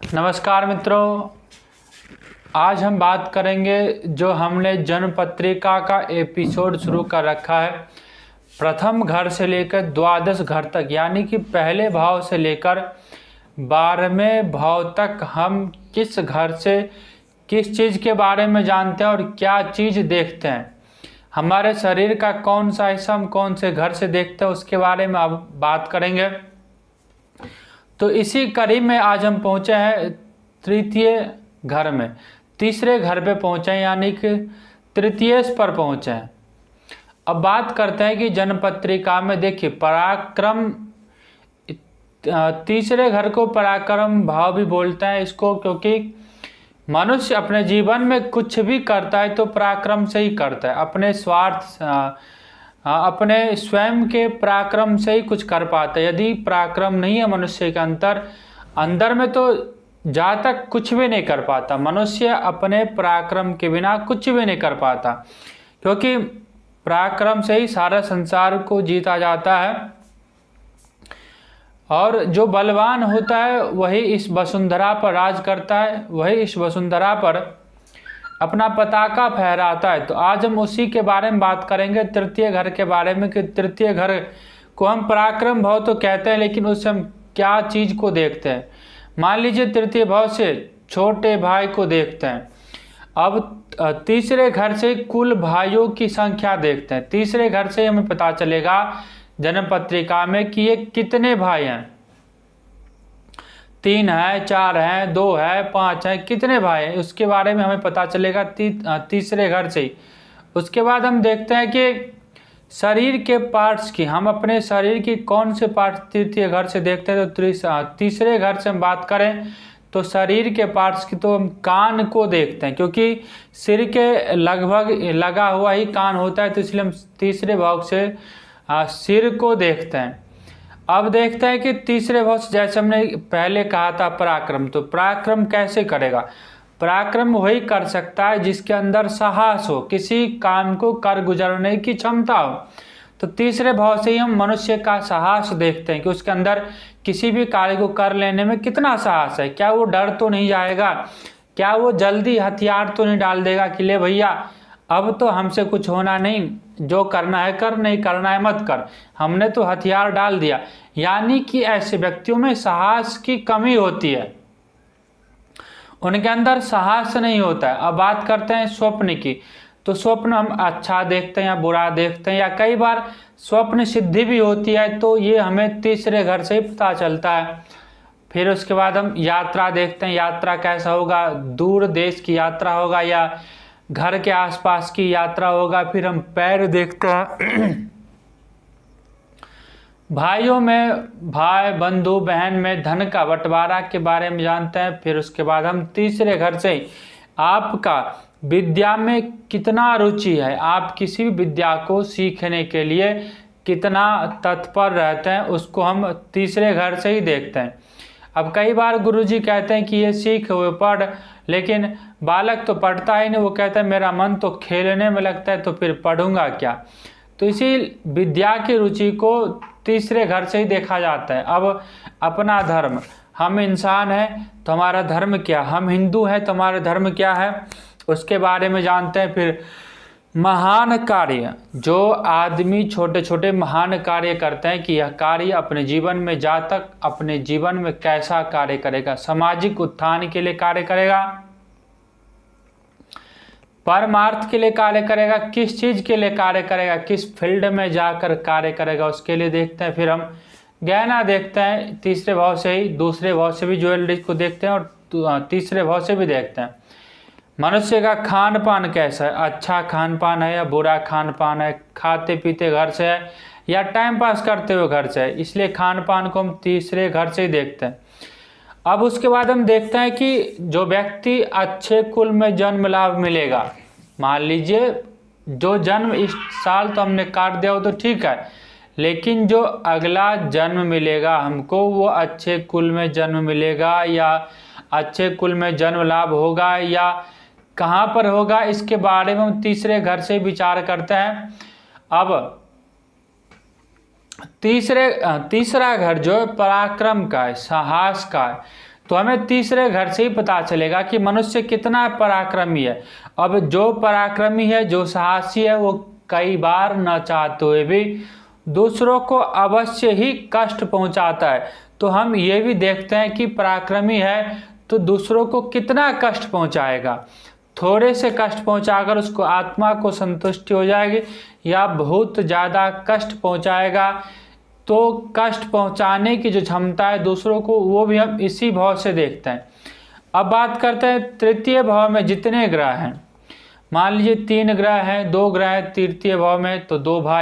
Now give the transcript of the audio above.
नमस्कार मित्रों, आज हम बात करेंगे जो हमने जन्म पत्रिका का एपिसोड शुरू कर रखा है। प्रथम घर से लेकर द्वादश घर तक, यानी कि पहले भाव से लेकर 12वें भाव तक हम किस घर से किस चीज़ के बारे में जानते हैं और क्या चीज़ देखते हैं। हमारे शरीर का कौन सा हिस्सा हम कौन से घर से देखते हैं उसके बारे में अब बात करेंगे। तो इसी कड़ी में आज हम पहुंचे हैं तृतीय घर में, तीसरे घर पे पहुंचे हैं, यानी कि तृतीय पर पहुंचे हैं। अब बात करते हैं कि जन्म पत्रिका में देखिए पराक्रम, तीसरे घर को पराक्रम भाव भी बोलते हैं इसको, क्योंकि मनुष्य अपने जीवन में कुछ भी करता है तो पराक्रम से ही करता है। अपने स्वार्थ अपने स्वयं के पराक्रम से ही कुछ कर पाता है। यदि पराक्रम नहीं है मनुष्य के अंदर में तो जहाँ तक कुछ भी नहीं कर पाता। मनुष्य अपने पराक्रम के बिना कुछ भी नहीं कर पाता, क्योंकि पराक्रम से ही सारा संसार को जीता जाता है। और जो बलवान होता है वही इस वसुंधरा पर राज करता है, वही इस वसुंधरा पर अपना पताका फहराता है। तो आज हम उसी के बारे में बात करेंगे, तृतीय घर के बारे में, कि तृतीय घर को हम पराक्रम भाव तो कहते हैं, लेकिन उससे हम क्या चीज़ को देखते हैं। मान लीजिए तृतीय भाव से छोटे भाई को देखते हैं। अब तीसरे घर से कुल भाइयों की संख्या देखते हैं। तीसरे घर से हमें पता चलेगा जन्म पत्रिका में कि ये कितने भाई हैं, 3 है, 4 है, 2 है, 5 है, कितने भाई हैं उसके बारे में हमें पता चलेगा तीसरे घर से ही। उसके बाद हम देखते हैं कि शरीर के पार्ट्स की, हम अपने शरीर की कौन से पार्ट्स तृतीय घर से देखते हैं। तो तीसरे घर से हम बात करें तो शरीर के पार्ट्स की तो हम कान को देखते हैं, क्योंकि सिर के लगभग लगा हुआ ही कान होता है, तो इसलिए हम तीसरे भाव से सिर को देखते हैं। अब देखते हैं कि तीसरे भाव से, जैसे हमने पहले कहा था पराक्रम, तो पराक्रम कैसे करेगा। पराक्रम वही कर सकता है जिसके अंदर साहस हो, किसी काम को कर गुजरने की क्षमता हो। तो तीसरे भाव से ही हम मनुष्य का साहस देखते हैं कि उसके अंदर किसी भी कार्य को कर लेने में कितना साहस है। क्या वो डर तो नहीं जाएगा, क्या वो जल्दी हथियार तो नहीं डाल देगा कि ले भैया अब तो हमसे कुछ होना नहीं, जो करना है कर, नहीं करना है मत कर, हमने तो हथियार डाल दिया। यानी कि ऐसे व्यक्तियों में साहस की कमी होती है, उनके अंदर साहस नहीं होता है। अब बात करते हैं स्वप्न की, तो स्वप्न हम अच्छा देखते हैं या बुरा देखते हैं, या कई बार स्वप्न सिद्धि भी होती है, तो ये हमें तीसरे घर से ही पता चलता है। फिर उसके बाद हम यात्रा देखते हैं, यात्रा कैसा होगा, दूर देश की यात्रा होगा या घर के आसपास की यात्रा होगा। फिर हम पैर देखते हैं भाइयों में, भाई बंधु बहन में धन का बंटवारा के बारे में जानते हैं। फिर उसके बाद हम तीसरे घर से आपका विद्या में कितना रुचि है, आप किसी भी विद्या को सीखने के लिए कितना तत्पर रहते हैं, उसको हम तीसरे घर से ही देखते हैं। अब कई बार गुरुजी कहते हैं कि ये सीख हुए पढ़, लेकिन बालक तो पढ़ता ही नहीं, वो कहता है मेरा मन तो खेलने में लगता है, तो फिर पढ़ूंगा क्या। तो इसी विद्या की रुचि को तीसरे घर से ही देखा जाता है। अब अपना धर्म, हम इंसान हैं तो हमारा धर्म क्या, हम हिंदू हैं तो हमारा धर्म क्या है, उसके बारे में जानते हैं। फिर महान कार्य, जो आदमी छोटे छोटे महान कार्य करते हैं, कि यह कार्य अपने जीवन में जातक अपने जीवन में कैसा कार्य करेगा, सामाजिक उत्थान के लिए कार्य करेगा, परमार्थ के लिए कार्य करेगा, किस चीज़ के लिए कार्य करेगा, किस फील्ड में जाकर कार्य करेगा, उसके लिए देखते हैं। फिर हम गहना देखते हैं तीसरे भाव से ही, दूसरे भाव से भी ज्वेलरी को देखते हैं और तीसरे भाव से भी देखते हैं। मनुष्य का खान पान कैसा है, अच्छा खान पान है या बुरा खान पान है, खाते पीते घर से है या टाइम पास करते हुए घर से है, इसलिए खान पान को हम तीसरे घर से ही देखते हैं। अब उसके बाद हम देखते हैं कि जो व्यक्ति अच्छे कुल में जन्म लाभ मिलेगा, मान लीजिए जो जन्म इस साल तो हमने काट दिया हो तो ठीक है, लेकिन जो अगला जन्म मिलेगा हमको वो अच्छे कुल में जन्म मिलेगा या अच्छे कुल में जन्म लाभ होगा या कहाँ पर होगा, इसके बारे में हम तीसरे घर से विचार करते हैं। अब तीसरा घर जो है पराक्रम का है, साहस का है। तो हमें तीसरे घर से ही पता चलेगा कि मनुष्य कितना पराक्रमी है। अब जो पराक्रमी है, जो साहसी है, वो कई बार न चाहते हुए भी दूसरों को अवश्य ही कष्ट पहुंचाता है। तो हम ये भी देखते हैं कि पराक्रमी है तो दूसरों को कितना कष्ट पहुंचाएगा। थोड़े से कष्ट पहुंचाकर उसको आत्मा को संतुष्टि हो जाएगी, या बहुत ज़्यादा कष्ट पहुंचाएगा तो कष्ट पहुंचाने की जो क्षमता है दूसरों को, वो भी हम इसी भाव से देखते हैं। अब बात करते हैं तृतीय भाव में जितने ग्रह हैं। मान लीजिए 3 ग्रह हैं, 2 ग्रह हैं तृतीय भाव में, तो 2 भाई